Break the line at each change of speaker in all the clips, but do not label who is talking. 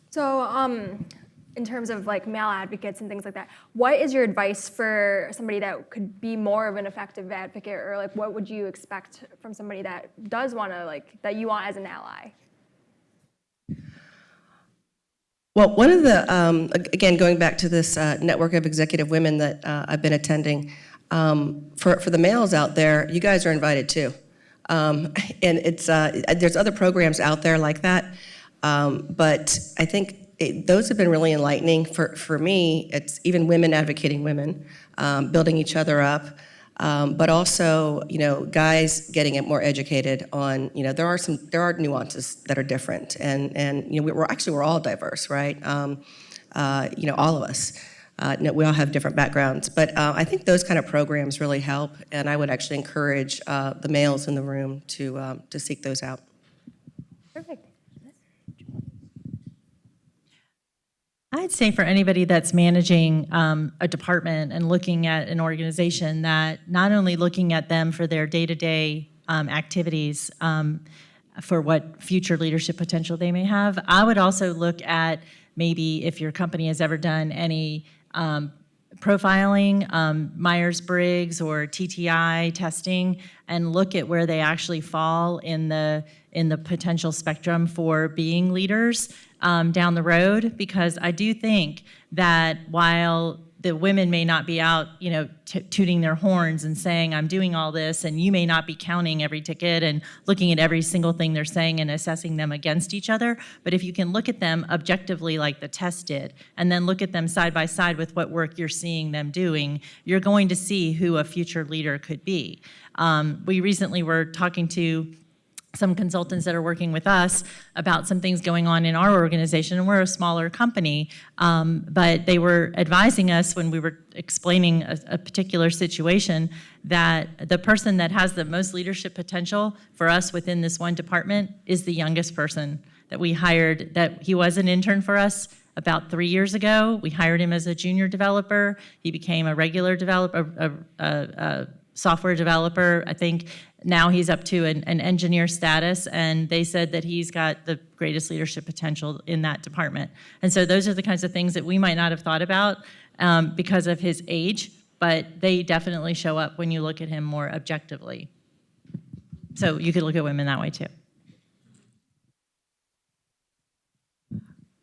So in terms of like male advocates and things like that, what is your advice for somebody that could be more of an effective advocate, or like what would you expect from somebody that does want to, like, that you want as an ally?
Well, one of the, again, going back to this network of executive women that I've been attending, for the males out there, you guys are invited too. And it's, there's other programs out there like that, but I think those have been really enlightening. For me, it's even women advocating women, building each other up, but also, guys getting it more educated on, there are nuances that are different, and we're all diverse, right? All of us. We all have different backgrounds, but I think those kind of programs really help, and I would actually encourage the males in the room to seek those out.
Perfect.
I'd say for anybody that's managing a department and looking at an organization, that not only looking at them for their day-to-day activities, for what future leadership potential they may have, I would also look at maybe if your company has ever done any profiling, Myers-Briggs or TTI testing, and look at where they actually fall in the potential spectrum for being leaders down the road, because I do think that while the women may not be out, tooting their horns and saying, I'm doing all this, and you may not be counting every ticket and looking at every single thing they're saying and assessing them against each other, but if you can look at them objectively like the test did, and then look at them side by side with what work you're seeing them doing, you're going to see who a future leader could be. We recently were talking to some consultants that are working with us about some things going on in our organization, and we're a smaller company, but they were advising us when we were explaining a particular situation that the person that has the most leadership potential for us within this one department is the youngest person that we hired. That he was an intern for us about 3 years ago. We hired him as a junior developer. He became a regular developer, a software developer. I think now he's up to an engineer status, and they said that he's got the greatest leadership potential in that department. And so those are the kinds of things that we might not have thought about because of his age, but they definitely show up when you look at him more objectively. So you could look at women that way too.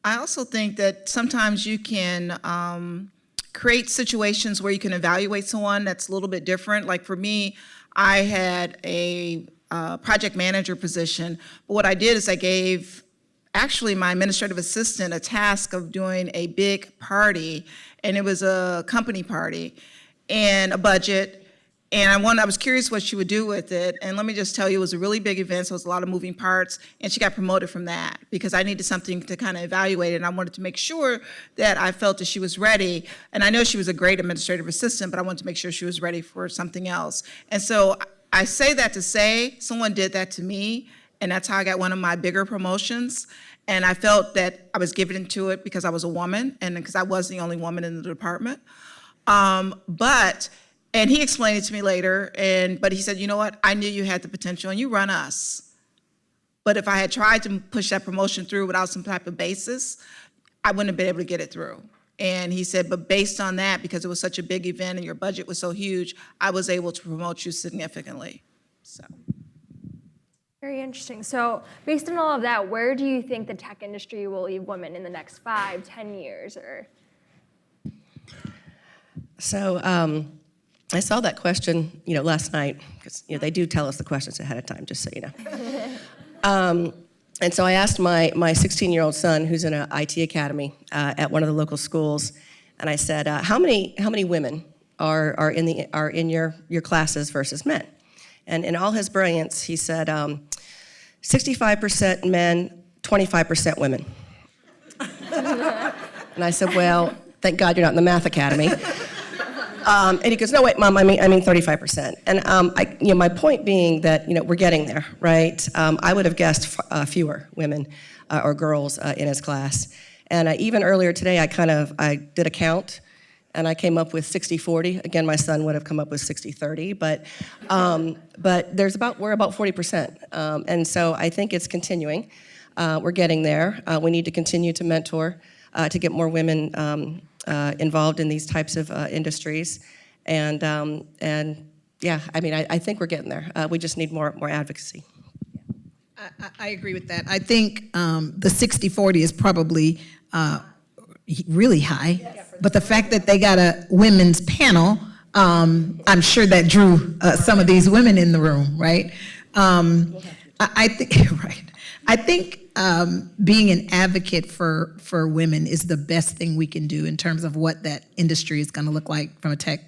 I also think that sometimes you can create situations where you can evaluate someone that's a little bit different. Like for me, I had a project manager position, but what I did is I gave actually my administrative assistant a task of doing a big party, and it was a company party and a budget. And I was curious what she would do with it. And let me just tell you, it was a really big event, so it was a lot of moving parts. And she got promoted from that because I needed something to kind of evaluate it. And I wanted to make sure that I felt that she was ready. And I know she was a great administrative assistant, but I wanted to make sure she was ready for something else. And so I say that to say someone did that to me, and that's how I got one of my bigger promotions. And I felt that I was given to it because I was a woman and because I was the only woman in the department. And he explained it to me later, but he said, you know what, I knew you had the potential and you run us. But if I had tried to push that promotion through without some type of basis, I wouldn't have been able to get it through. And he said, but based on that, because it was such a big event and your budget was so huge, I was able to promote you significantly, so.
Very interesting. So based on all of that, where do you think the tech industry will leave women in the next 5, 10 years?
So, I saw that question, last night, because they do tell us the questions ahead of time, just so you know. And so I asked my 16-year-old son, who's in an IT academy at one of the local schools, and I said, how many women are in your classes versus men? And in all his brilliance, he said, 65% men, 25% women. And I said, well, thank God you're not in the math academy. And he goes, no, wait, Mom, I mean 35%. And my point being that, we're getting there, right? I would have guessed fewer women or girls in his class. And even earlier today, I did a count, and I came up with 60-40. Again, my son would have come up with 60-30, but we're about 40%. And so I think it's continuing. We're getting there. We need to continue to mentor to get more women involved in these types of industries. And yeah, I mean, I think we're getting there. We just need more advocacy.
I agree with that. I think the 60-40 is probably really high, but the fact that they got a women's panel, I'm sure that drew some of these women in the room, right? I think, right. I think being an advocate for women is the best thing we can do in terms of what that industry is going to look like from a tech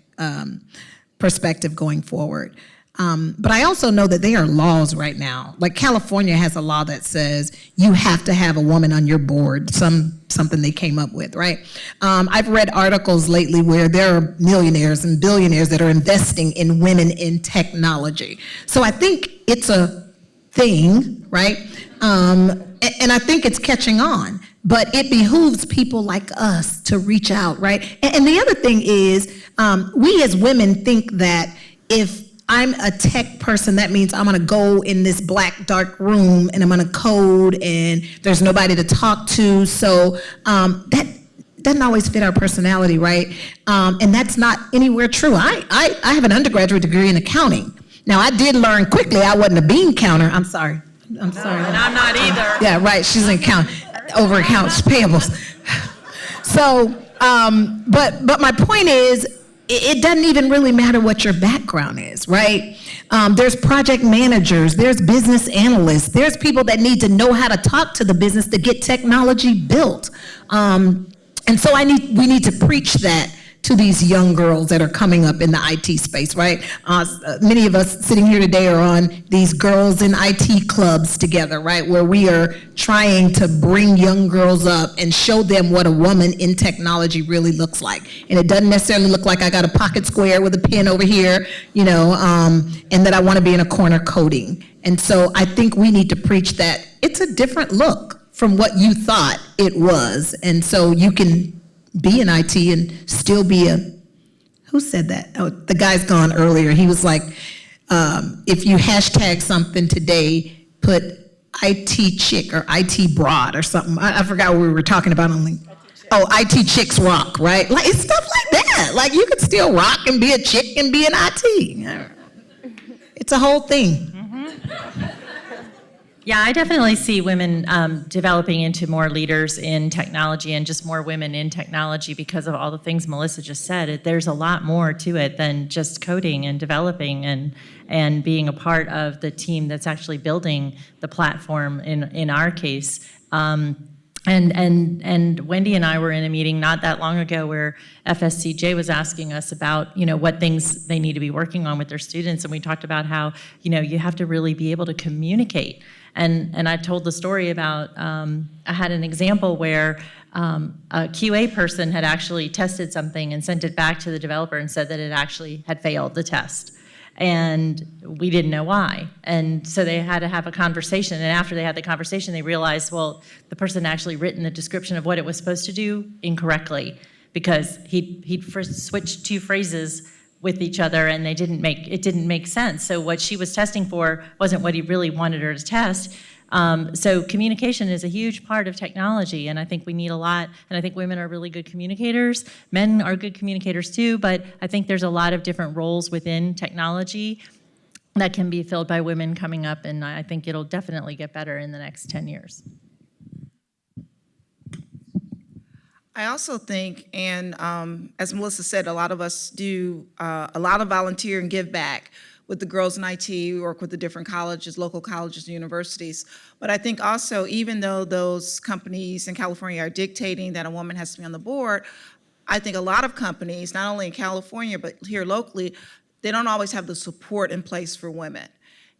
perspective going forward. But I also know that there are laws right now. Like California has a law that says you have to have a woman on your board, something they came up with, right? I've read articles lately where there are millionaires and billionaires that are investing in women in technology. So I think it's a thing, right? And I think it's catching on. But it behooves people like us to reach out, right? And the other thing is, we as women think that if I'm a tech person, that means I'm gonna go in this black, dark room and I'm gonna code and there's nobody to talk to. So that doesn't always fit our personality, right? And that's not anywhere true. I have an undergraduate degree in accounting. Now, I did learn quickly I wasn't a bean counter. I'm sorry.
And I'm not either.
Yeah, right, she's in over accounts payables. So, but my point is, it doesn't even really matter what your background is, right? There's project managers, there's business analysts, there's people that need to know how to talk to the business to get technology built. And so we need to preach that to these young girls that are coming up in the IT space, right? Many of us sitting here today are on these girls in IT clubs together, right? Where we are trying to bring young girls up and show them what a woman in technology really looks like. And it doesn't necessarily look like I got a pocket square with a pen over here, you know, and that I want to be in a corner coding. And so I think we need to preach that it's a different look from what you thought it was. And so you can be in IT and still be who said that? Oh, the guy's gone earlier. He was like, if you hashtag something today, put IT chick or IT broad or something. I forgot what we were talking about on LinkedIn. Oh, IT chicks rock, right? Like, it's stuff like that. Like, you could still rock and be a chick and be an IT. It's a whole thing.
Yeah, I definitely see women developing into more leaders in technology and just more women in technology because of all the things Melissa just said. There's a lot more to it than just coding and developing and being a part of the team that's actually building the platform in our case. And Wendy and I were in a meeting not that long ago where FSCJ was asking us about, what things they need to be working on with their students. And we talked about how, you have to really be able to communicate. And I told the story about, I had an example where a QA person had actually tested something and sent it back to the developer and said that it actually had failed the test. And we didn't know why. And so they had to have a conversation. And after they had the conversation, they realized, well, the person had actually written the description of what it was supposed to do incorrectly because he'd first switched two phrases with each other and it didn't make sense. So what she was testing for wasn't what he really wanted her to test. So communication is a huge part of technology, and I think we need a lot, and I think women are really good communicators. Men are good communicators too, but I think there's a lot of different roles within technology that can be filled by women coming up, and I think it'll definitely get better in the next 10 years.
I also think, and as Melissa said, a lot of us do a lot of volunteer and give back with the girls in IT. We work with the different colleges, local colleges and universities. But I think also, even though those companies in California are dictating that a woman has to be on the board, I think a lot of companies, not only in California, but here locally, they don't always have the support in place for women.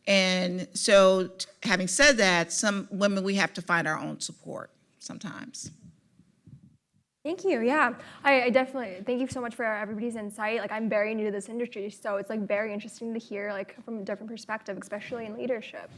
And so, having said that, some women, we have to find our own support sometimes.
Thank you. Yeah, I definitely thank you so much for everybody's insight. Like, I'm very new to this industry, so it's like very interesting to hear like from a different perspective, especially in leadership.